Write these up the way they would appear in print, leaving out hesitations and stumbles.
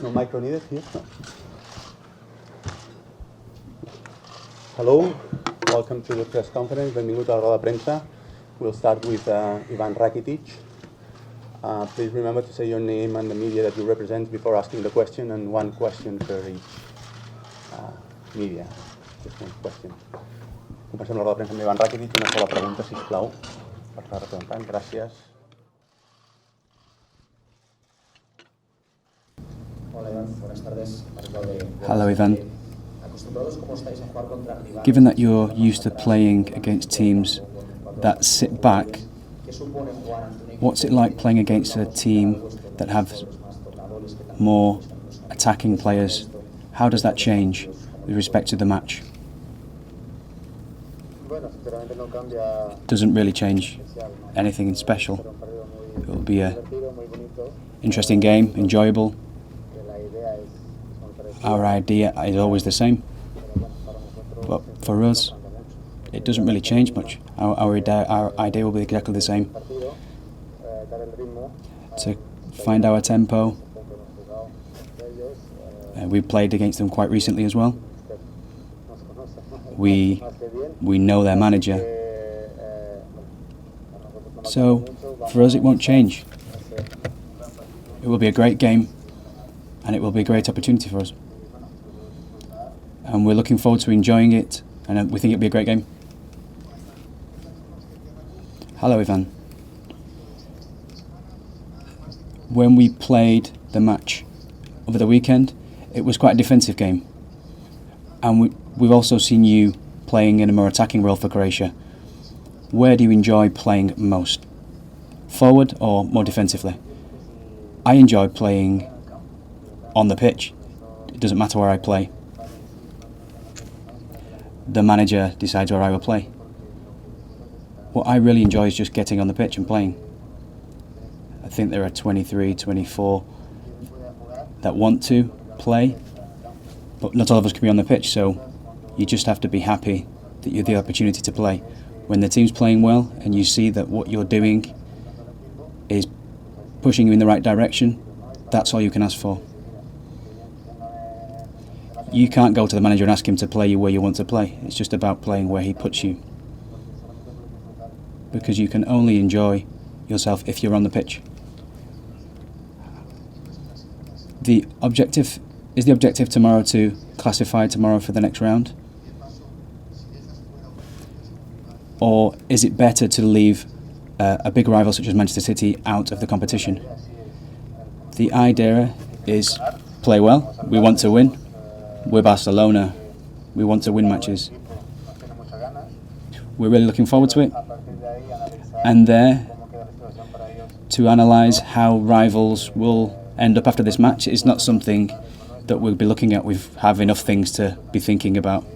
No micro needed here. No. Hello, welcome to the press conference. Benvingut a la roda de premsa. We'll start with Ivan Rakitic. Please remember to say your name and the media that you represent before asking the question, and one question per each media. Just one question. Comencem la roda de premsa amb Ivan Rakitic. Una sola pregunta, sisplau, per la representant. Gràcies. Hello, Ivan. Given that you're used to playing against teams that sit back, what's it like playing against a team that have more attacking players? How does that change with respect to the match? Doesn't really change anything special. It will be an interesting game, enjoyable. Our idea is always the same, but for us, it doesn't really change much. Our idea will be exactly the same. To find our tempo. We played against them quite recently as well. We know their manager. So, for us, it won't change. It will be a great game, and it will be a great opportunity for us. And we're looking forward to enjoying it, and we think it'll be a great game. Hello, Ivan. When we played the match over the weekend, it was quite a defensive game. And we've also seen you playing in a more attacking role for Croatia. Where do you enjoy playing most? Forward or more defensively? I enjoy playing on the pitch. It doesn't matter where I play. The manager decides where I will play. What I really enjoy is just getting on the pitch and playing. I think there are 23, 24 that want to play, but not all of us can be on the pitch, so you just have to be happy that you have the opportunity to play. When the team's playing well and you see that what you're doing is pushing you in the right direction, that's all you can ask for. You can't go to the manager and ask him to play you where you want to play. It's just about playing where he puts you. Because you can only enjoy yourself if you're on the pitch. Is the objective tomorrow to classify tomorrow for the next round? Or is it better to leave a big rival such as Manchester City out of the competition? The idea is play well. We want to win. We're Barcelona. We want to win matches. We're really looking forward to it. And there, to analyse how rivals will end up after this match is not something that we'll be looking at. We have enough things to be thinking about.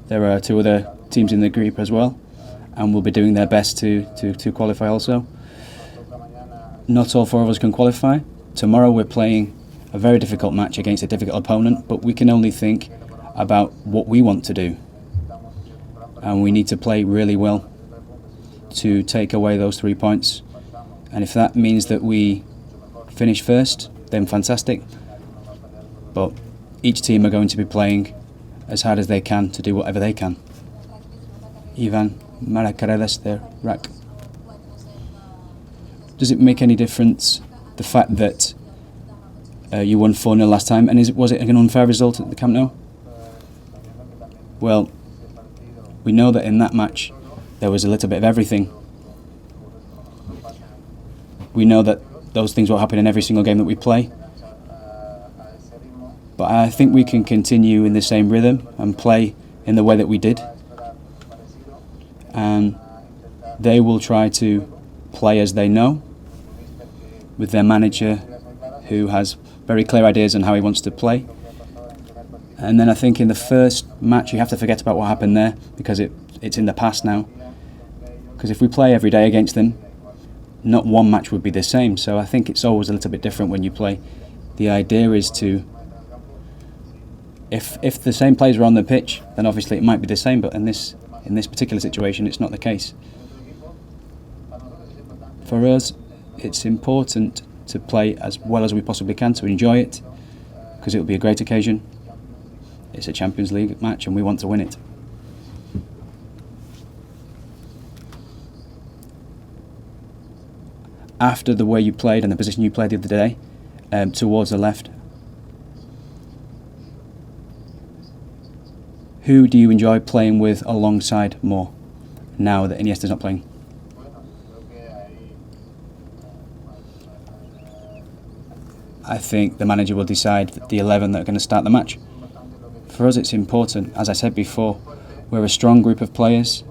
There are two other teams in the group as well, and we'll be doing their best to qualify also. Not all four of us can qualify. Tomorrow we're playing a very difficult match against a difficult opponent, but we can only think about what we want to do. And we need to play really well to take away those 3 points. And if that means that we finish first, then fantastic. But each team are going to be playing as hard as they can to do whatever they can. Ivan Rakitic there, Rak. Does it make any difference, the fact that you won 4-0 last time, and was it an unfair result at the Camp Nou? Well, we know that in that match there was a little bit of everything. We know that those things will happen in every single game that we play. But I think we can continue in the same rhythm and play in the way that we did. And they will try to play as they know, with their manager who has very clear ideas on how he wants to play. And then I think in the first match you have to forget about what happened there, because it's in the past now. Because if we play every day against them, not one match would be the same. So I think it's always a little bit different when you play. The idea is to, if the same players are on the pitch, then obviously it might be the same, but in this particular situation it's not the case. For us, it's important to play as well as we possibly can, to enjoy it, because it will be a great occasion. It's a Champions League match and we want to win it. After the way you played and the position you played the other day, towards the left, who do you enjoy playing with alongside more now that Iniesta's not playing? I think the manager will decide the 11 that are going to start the match. For us it's important, as I said before, we're a strong group of players.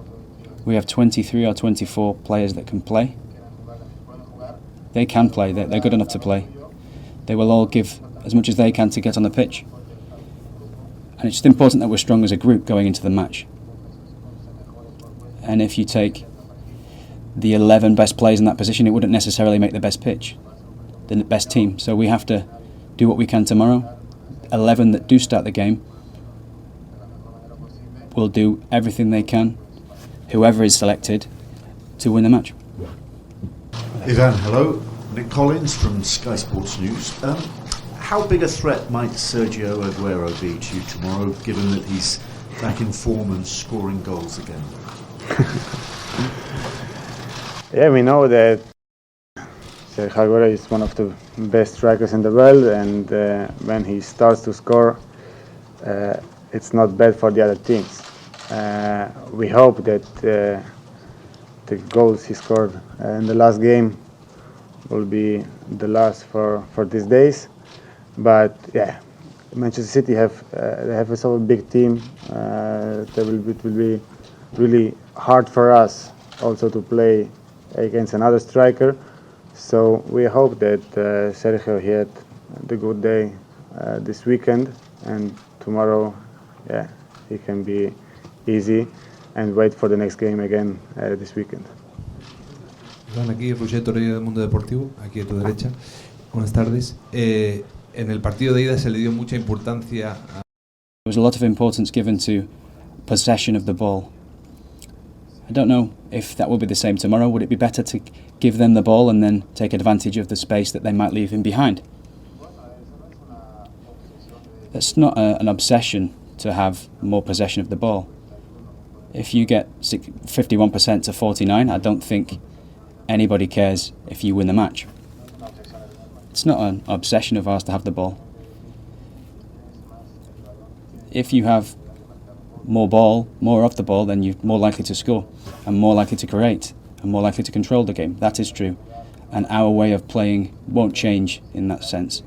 We have 23 or 24 players that can play. They can play, they're good enough to play. They will all give as much as they can to get on the pitch. And it's just important that we're strong as a group going into the match. And if you take the 11 best players in that position, it wouldn't necessarily make the best pitch, the best team. So we have to do what we can tomorrow. 11 that do start the game will do everything they can, whoever is selected, to win the match. Ivan, hello. Nick Collins from Sky Sports News. How big a threat might Sergio Aguero be to you tomorrow, given that he's back in form and scoring goals again? Yeah, we know that Sergio Aguero is one of the best strikers in the world, and when he starts to score, it's not bad for the other teams. We hope that the goals he scored in the last game will be the last for these days. But yeah, Manchester City they have a so big team. It will be really hard for us also to play against another striker. So we hope that Sergio had the good day this weekend, and tomorrow, yeah, he can be easy and wait for the next game again this weekend. Iván, aquí Roger Torreira del Mundo Deportivo, aquí a tu derecha. Buenas tardes. En el partido de ida se le dio mucha importancia a... There was a lot of importance given to possession of the ball. I don't know if that will be the same tomorrow. Would it be better to give them the ball and then take advantage of the space that they might leave in behind? That's not an obsession to have more possession of the ball. If you get 51% to 49, I don't think anybody cares if you win the match. It's not an obsession of ours to have the ball. If you have more of the ball, then you're more likely to score and more likely to create and more likely to control the game. That is true. And our way of playing won't change in that sense.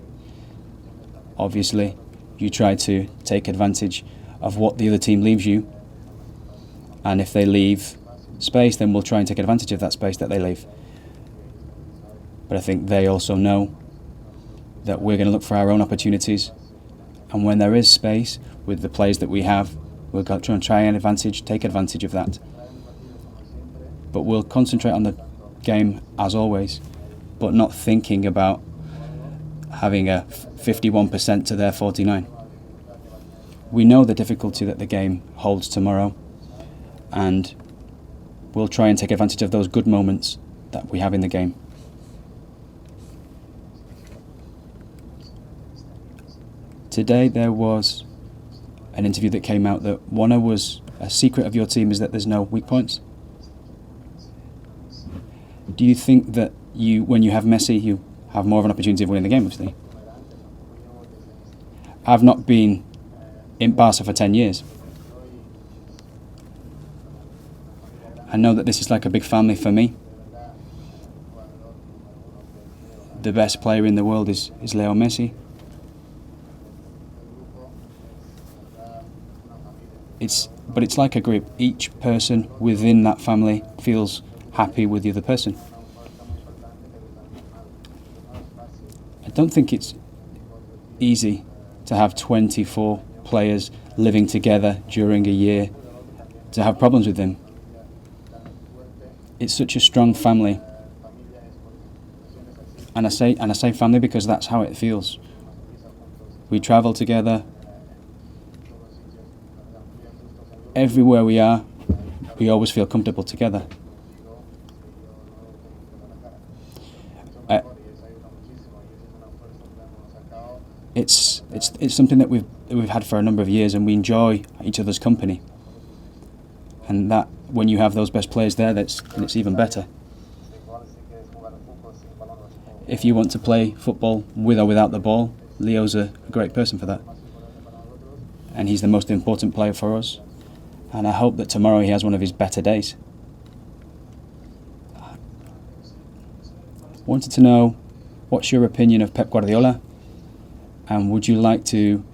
Obviously, you try to take advantage of what the other team leaves you, and if they leave space, then we'll try and take advantage of that space that they leave. But I think they also know that we're going to look for our own opportunities, and when there is space with the players that we have, we'll try and take advantage of that. But we'll concentrate on the game as always, but not thinking about having a 51% to their 49. We know the difficulty that the game holds tomorrow, and we'll try and take advantage of those good moments that we have in the game. Today there was an interview that came out that a secret of your team is that there's no weak points. Do you think that when you have Messi, you have more of an opportunity of winning the game, obviously? I've not been in Barca for 10 years. I know that this is like a big family for me. The best player in the world is Leo Messi. But it's like a group. Each person within that family feels happy with the other person. I don't think it's easy to have 24 players living together during a year, to have problems with them. It's such a strong family. And I say family because that's how it feels. We travel together. Everywhere we are, we always feel comfortable together. something that we've had for a number of years, and we enjoy each other's company. And that when you have those best players there, it's even better. If you want to play football with or without the ball, Leo's a great person for that. And he's the most important player for us. And I hope that tomorrow he has one of his better days. Wanted to know, what's your opinion of Pep Guardiola? And would you like to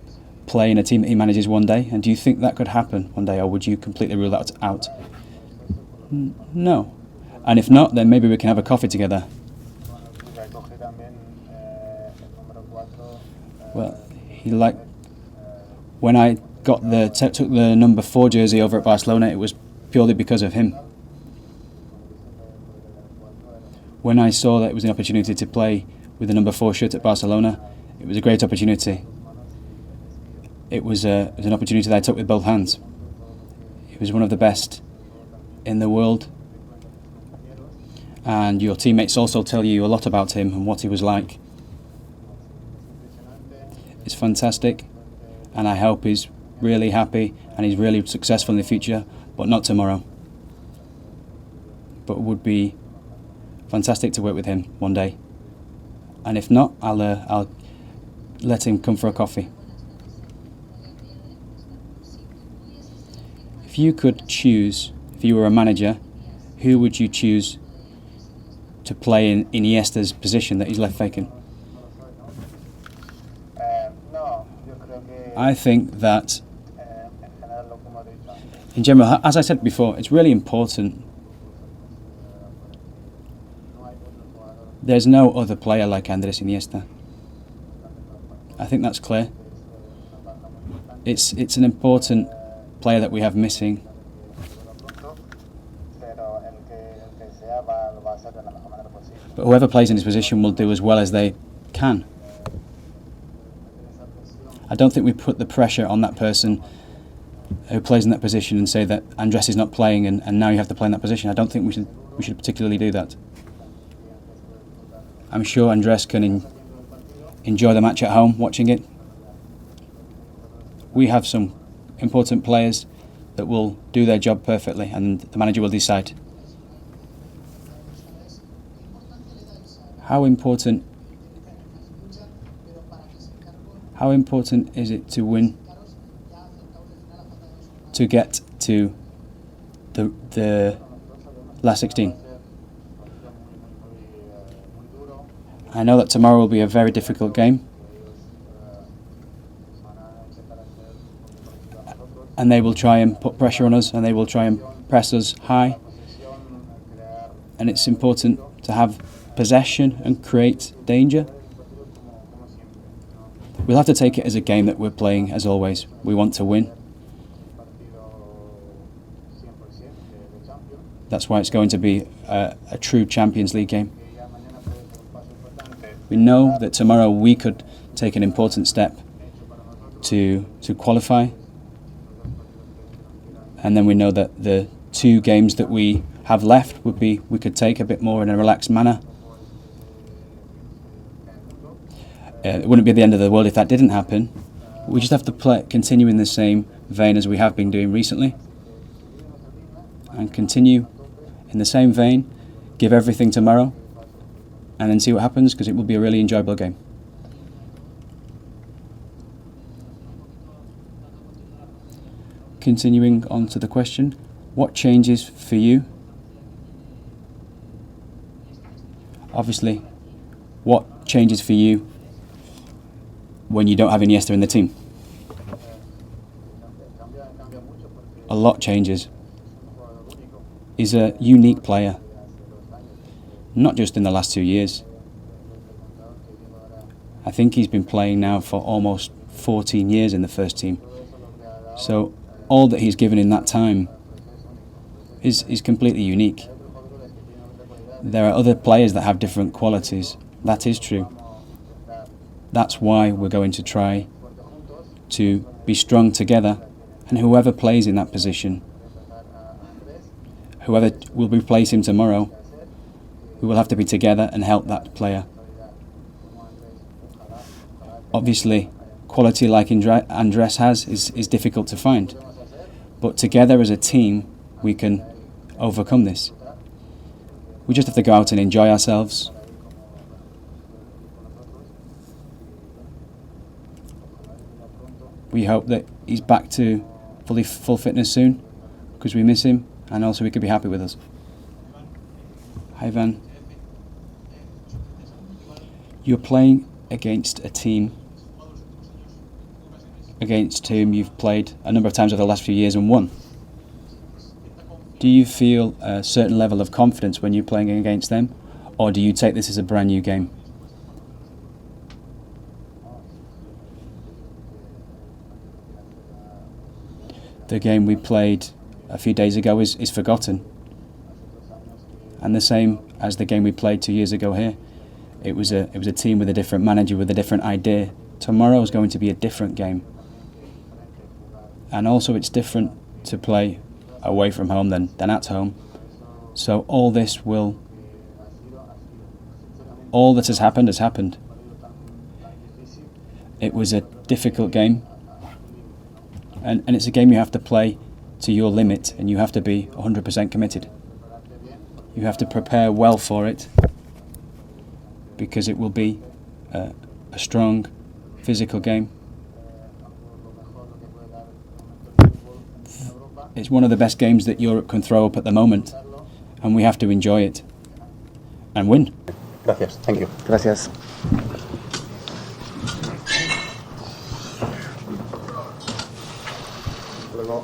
play in a team that he manages one day? And do you think that could happen one day, or would you completely rule that out? No. And if not, then maybe we can have a coffee together. Well, when I took the number 4 jersey over at Barcelona, it was purely because of him. When I saw that it was an opportunity to play with the number 4 shirt at Barcelona, it was a great opportunity. It was an opportunity that I took with both hands. He was one of the best in the world. And your teammates also tell you a lot about him and what he was like. It's fantastic, and I hope he's really happy and he's really successful in the future, but not tomorrow. But it would be fantastic to work with him one day. And if not, I'll let him come for a coffee. If you could choose, if you were a manager, who would you choose to play in Iniesta's position that he's left vacant? I think that, in general, as I said before, it's really important. There's no other player like Andres Iniesta. I think that's clear. It's an important player that we have missing. But whoever plays in his position will do as well as they can. I don't think we put the pressure on that person who plays in that position and say that Andres is not playing and now you have to play in that position. I don't think we should particularly do that. I'm sure Andres can enjoy the match at home, watching it. We have some important players that will do their job perfectly, and the manager will decide. How important is it to win, to get to the last 16? I know that tomorrow will be a very difficult game, and they will try and put pressure on us, and they will try and press us high, and it's important to have possession and create danger. We'll have to take it as a game that we're playing, as always. We want to win. That's why it's going to be a true Champions League game. We know that tomorrow we could take an important step to qualify. And then we know that the 2 games that we have left we could take a bit more in a relaxed manner. It wouldn't be the end of the world if that didn't happen. We just have to continue in the same vein as we have been doing recently. And continue in the same vein, give everything tomorrow, and then see what happens, because it will be a really enjoyable game. Continuing on to the question, what changes for you? Obviously, what changes for you when you don't have Iniesta in the team? A lot changes. He's a unique player, not just in the last 2 years. I think he's been playing now for almost 14 years in the first team. So all that he's given in that time is completely unique. There are other players that have different qualities. That is true. That's why we're going to try to be strong together, and whoever plays in that position, whoever will replace him tomorrow, we will have to be together and help that player. Obviously, quality like Andres has is difficult to find. But together as a team, we can overcome this. We just have to go out and enjoy ourselves. We hope that he's back to full fitness soon, because we miss him, and also he could be happy with us. Hi Ivan. You're playing against a team against whom you've played a number of times over the last few years and won. Do you feel a certain level of confidence when you're playing against them, or do you take this as a brand new game? The game we played a few days ago is forgotten, and the same as the game we played 2 years ago here. It was a team with a different manager, with a different idea. Tomorrow is going to be a different game, and also it's different to play away from home than at home. So all that has happened. It was a difficult game, and it's a game you have to play to your limit, and you have to be 100% committed. You have to prepare well for it, because it will be a strong physical game. It's one of the best games that Europe can throw up at the moment, and we have to enjoy it and win. Gracias. Thank you. Gracias. Hello.